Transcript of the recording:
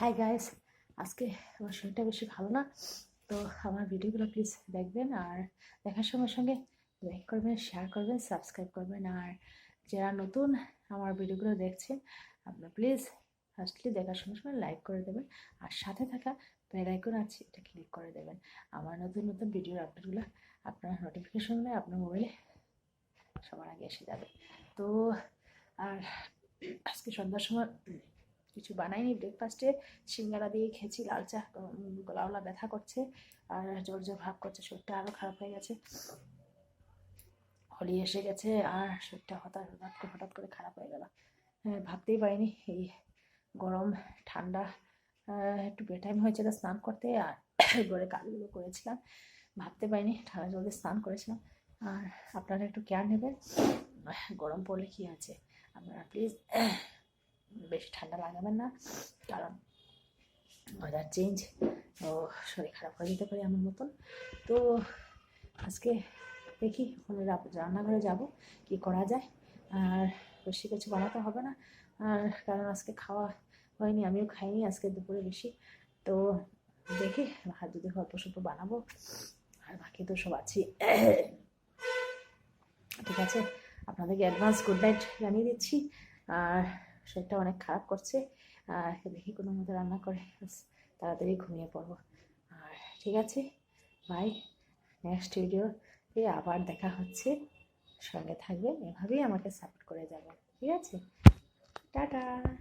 Hi guys, আজকে আমার শরীরটা বেশি ভালো না। তো আমার ভিডিওগুলো প্লিজ দেখবেন, আর দেখার সঙ্গে সঙ্গে লাইক করবেন, শেয়ার করবেন, সাবস্ক্রাইব করবেন। আর যারা নতুন আমার ভিডিওগুলো দেখছেন, আপনারা প্লিজ ফার্স্টলি দেখার সঙ্গে সঙ্গে লাইক করে দেবেন, আর সাথে থাকা বেল আইকন আছে, এটা ক্লিক করে দেবেন। আমার নতুন নতুন ভিডিওর আপডেটগুলো আপনার নোটিফিকেশনে আপনার মোবাইলে সবার আগে এসে যাবে। তো আর আজকে সন্ধ্যার সময় কিছু বানাইনি, ব্রেকফাস্টে সিঙ্গারা দিয়ে খেয়েছি, লাল চা। গলাওয়ালা ব্যথা করছে আর জ্বর জ্বর ভাব করছে, শরীরটা আরও খারাপ হয়ে গেছে। হোলি এসে গেছে আর শরীরটা হঠাৎ করে খারাপ হয়ে গেল। ভাবতেই পারিনি এই গরম ঠান্ডা। একটু বেটাইম হয়েছিল স্নান করতে, আর ঘরে কাজগুলো করেছিলাম, ভাবতে পারিনি ঠান্ডা জলদি স্নান করেছিলাম। আর আপনারা একটু কেয়ার নেবেন, গরম পড়লে কি আছে, আপনারা প্লিজ বেশি ঠান্ডা লাগাবেন না, কারণ ওয়েদার চেঞ্জ, ও শরীর খারাপ হয়ে যেতে পারে আমার মতন। তো আজকে দেখি ওখানে রান্নাঘরে যাব, কি করা যায়। আর বেশি কিছু বানাতে হবে না, আর কারণ আজকে খাওয়া হয়নি, আমিও খাইনি আজকে দুপুরে বেশি। তো দেখি হাত যদি অল্প স্বল্প বানাবো, আর বাকি তো সব আছি। ঠিক আছে, আপনাদেরকে অ্যাডভান্স গুড নাইট জানিয়ে দিচ্ছি। আর শরীরটা অনেক খারাপ করছে, আর দেখি কোনো মতো রান্না করে তাড়াতাড়ি ঘুমিয়ে পড়বো। আর ঠিক আছে, বাই। নেক্সট ভিডিওতে আবার দেখা হচ্ছে, সঙ্গে থাকবেন, এভাবেই আমাকে সাপোর্ট করে যাবেন। ঠিক আছে, টাটা।